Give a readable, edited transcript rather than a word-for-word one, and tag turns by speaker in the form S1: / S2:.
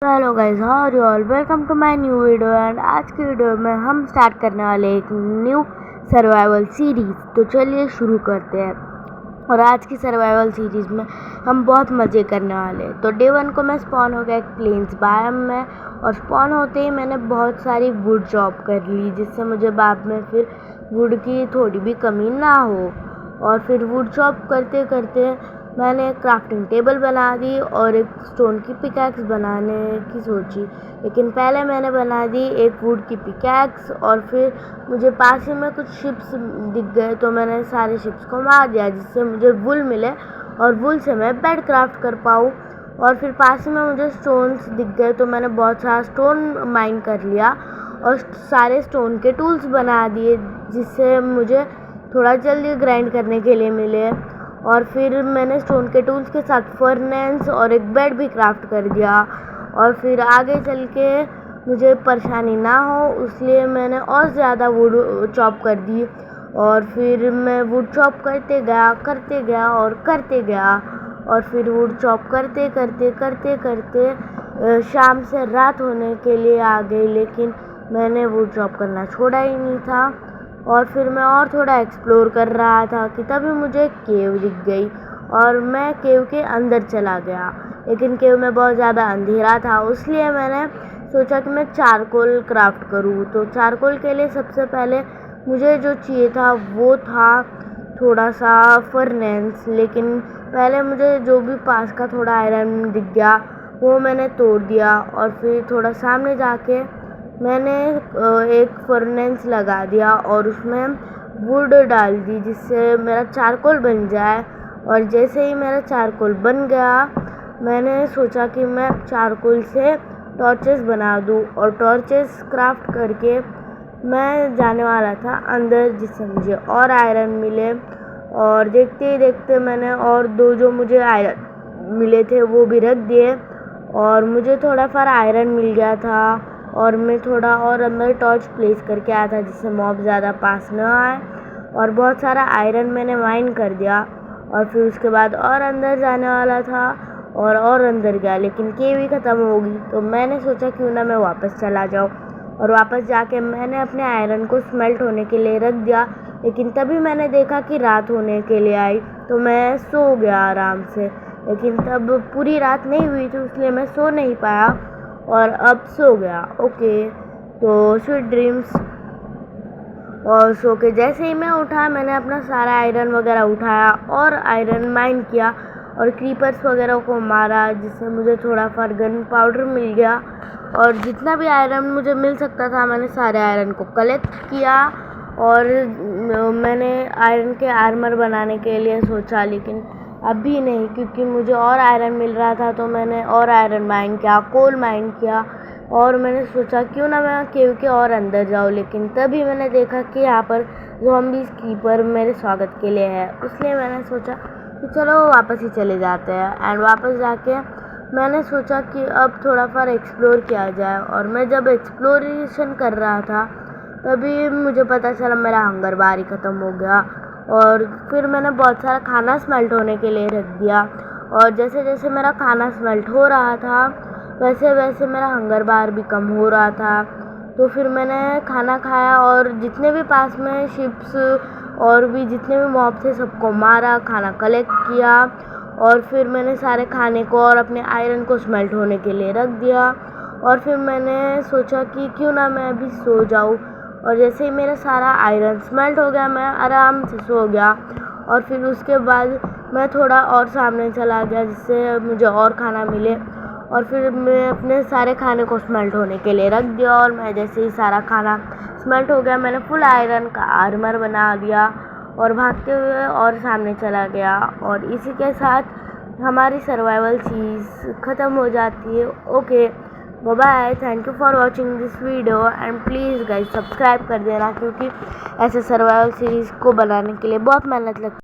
S1: Hello guys, how are you all. Welcome to my new video. And आज की video में हम start करने वाले एक न्यू सर्वाइवल सीरीज़। तो चलिए शुरू करते हैं। और आज की सर्वाइवल सीरीज़ में हम बहुत मज़े करने वाले हैं। तो डे 1 को मैं स्पॉन हो गया एक प्लेन्स बायोम में, और स्पॉन होते ही मैंने बहुत सारी वुड चॉप कर ली, जिससे मुझे बाद में फिर वुड की थोड़ी भी कमी ना हो। और फिर वुड चॉप करते करते मैंने एक क्राफ्टिंग टेबल बना दी और एक स्टोन की पिकैक्स बनाने की सोची। लेकिन पहले मैंने बना दी एक वुड की पिकैक्स, और फिर मुझे पास ही में कुछ शिप्स दिख गए, तो मैंने सारे शिप्स को मार दिया, जिससे मुझे वुल मिले और वुल से मैं बेड क्राफ्ट कर पाऊँ। और फिर पास ही में मुझे स्टोन्स दिख गए, तो मैंने बहुत सारा स्टोन माइन कर लिया और सारे स्टोन के टूल्स बना दिए, जिससे मुझे थोड़ा जल्दी ग्राइंड करने के लिए मिले। और फिर मैंने स्टोन के टूल्स के साथ फर्नेस और एक बेड भी क्राफ्ट कर दिया। और फिर आगे चल के मुझे परेशानी ना हो, इसलिए मैंने और ज़्यादा वुड चॉप कर दी। और फिर मैं वुड चॉप करते गया और फिर वुड चॉप करते करते शाम से रात होने के लिए आ गई, लेकिन मैंने वुड चॉप करना छोड़ा ही नहीं था। और फिर मैं और थोड़ा एक्सप्लोर कर रहा था कि तभी मुझे एक केव दिख गई, और मैं केव के अंदर चला गया। लेकिन केव में बहुत ज़्यादा अंधेरा था, इसलिए मैंने सोचा कि मैं चारकोल क्राफ्ट करूँ। तो चारकोल के लिए सबसे पहले मुझे जो चाहिए था वो था थोड़ा सा फर्नेस। लेकिन पहले मुझे जो भी पास का थोड़ा आयरन दिख गया वो मैंने तोड़ दिया, और फिर थोड़ा सामने जाके मैंने एक फर्नेस लगा दिया और उसमें वुड डाल दी, जिससे मेरा चारकोल बन जाए। और जैसे ही मेरा चारकोल बन गया, मैंने सोचा कि मैं चारकोल से टॉर्चेस बना दूँ, और टॉर्चेस क्राफ्ट करके मैं जाने वाला था अंदर, जिससे मुझे और आयरन मिले। और देखते ही देखते मैंने और दो जो मुझे आयरन मिले थे वो भी रख दिए, और मुझे थोड़ा सा आयरन मिल गया था। और मैं थोड़ा और अंदर टॉर्च प्लेस करके आया था, जिससे मॉब ज़्यादा पास न आए। और बहुत सारा आयरन मैंने माइन कर दिया, और फिर उसके बाद और अंदर जाने वाला था और अंदर गया, लेकिन केव ही ख़त्म हो गई। तो मैंने सोचा क्यों ना मैं वापस चला जाऊँ, और वापस जाके मैंने अपने आयरन को स्मेल्ट होने के लिए रख दिया। लेकिन तभी मैंने देखा कि रात होने के लिए आई, तो मैं सो गया आराम से। लेकिन तब पूरी रात नहीं हुई थी, इसलिए मैं सो नहीं पाया, और अब सो गया। ओके, तो स्वीट ड्रीम्स। और सो के जैसे ही मैं उठा, मैंने अपना सारा आयरन वगैरह उठाया और आयरन माइन किया और क्रीपर्स वगैरह को मारा, जिससे मुझे थोड़ा गन पाउडर मिल गया। और जितना भी आयरन मुझे मिल सकता था, मैंने सारे आयरन को कलेक्ट किया। और मैंने आयरन के आर्मर बनाने के लिए सोचा, लेकिन अभी नहीं, क्योंकि मुझे और आयरन मिल रहा था। तो मैंने और आयरन माइन किया, कोल माइन किया, और मैंने सोचा क्यों ना मैं केव के और अंदर जाऊँ। लेकिन तभी मैंने देखा कि यहाँ पर ज़ॉम्बीज़ क्रीपर मेरे स्वागत के लिए है, इसलिए मैंने सोचा कि चलो वापस ही चले जाते हैं। एंड वापस जाके मैंने सोचा कि अब थोड़ा सा एक्सप्लोर किया जाए। और मैं जब एक्सप्लोरेशन कर रहा था, तभी मुझे पता चला मेरा हंगर बार ही ख़त्म हो गया। और फिर मैंने बहुत सारा खाना स्मेल्ट होने के लिए रख दिया, और जैसे जैसे मेरा खाना स्मेल्ट हो रहा था, वैसे वैसे मेरा हंगर बार भी कम हो रहा था। तो फिर मैंने खाना खाया, और जितने भी पास में शिप्स और भी जितने भी मॉब थे सबको मारा, खाना कलेक्ट किया। और फिर मैंने सारे खाने को और अपने आयरन को स्मेल्ट होने के लिए रख दिया। और फिर मैंने सोचा कि क्यों ना मैं अभी सो जाऊँ। और जैसे ही मेरा सारा आयरन स्मेल्ट हो गया, मैं आराम से सो गया। और फिर उसके बाद मैं थोड़ा और सामने चला गया, जिससे मुझे और खाना मिले। और फिर मैं अपने सारे खाने को स्मेल्ट होने के लिए रख दिया, और मैं जैसे ही सारा खाना स्मेल्ट हो गया, मैंने फुल आयरन का आर्मर बना दिया और भागते हुए और सामने चला गया। और इसी के साथ हमारी सर्वाइवल चीज़ ख़त्म हो जाती है। Okay, bye bye, thank you for watching this video. And please guys subscribe कर देना, क्योंकि ऐसे सर्वाइवल सीरीज़ को बनाने के लिए बहुत मेहनत लगती है।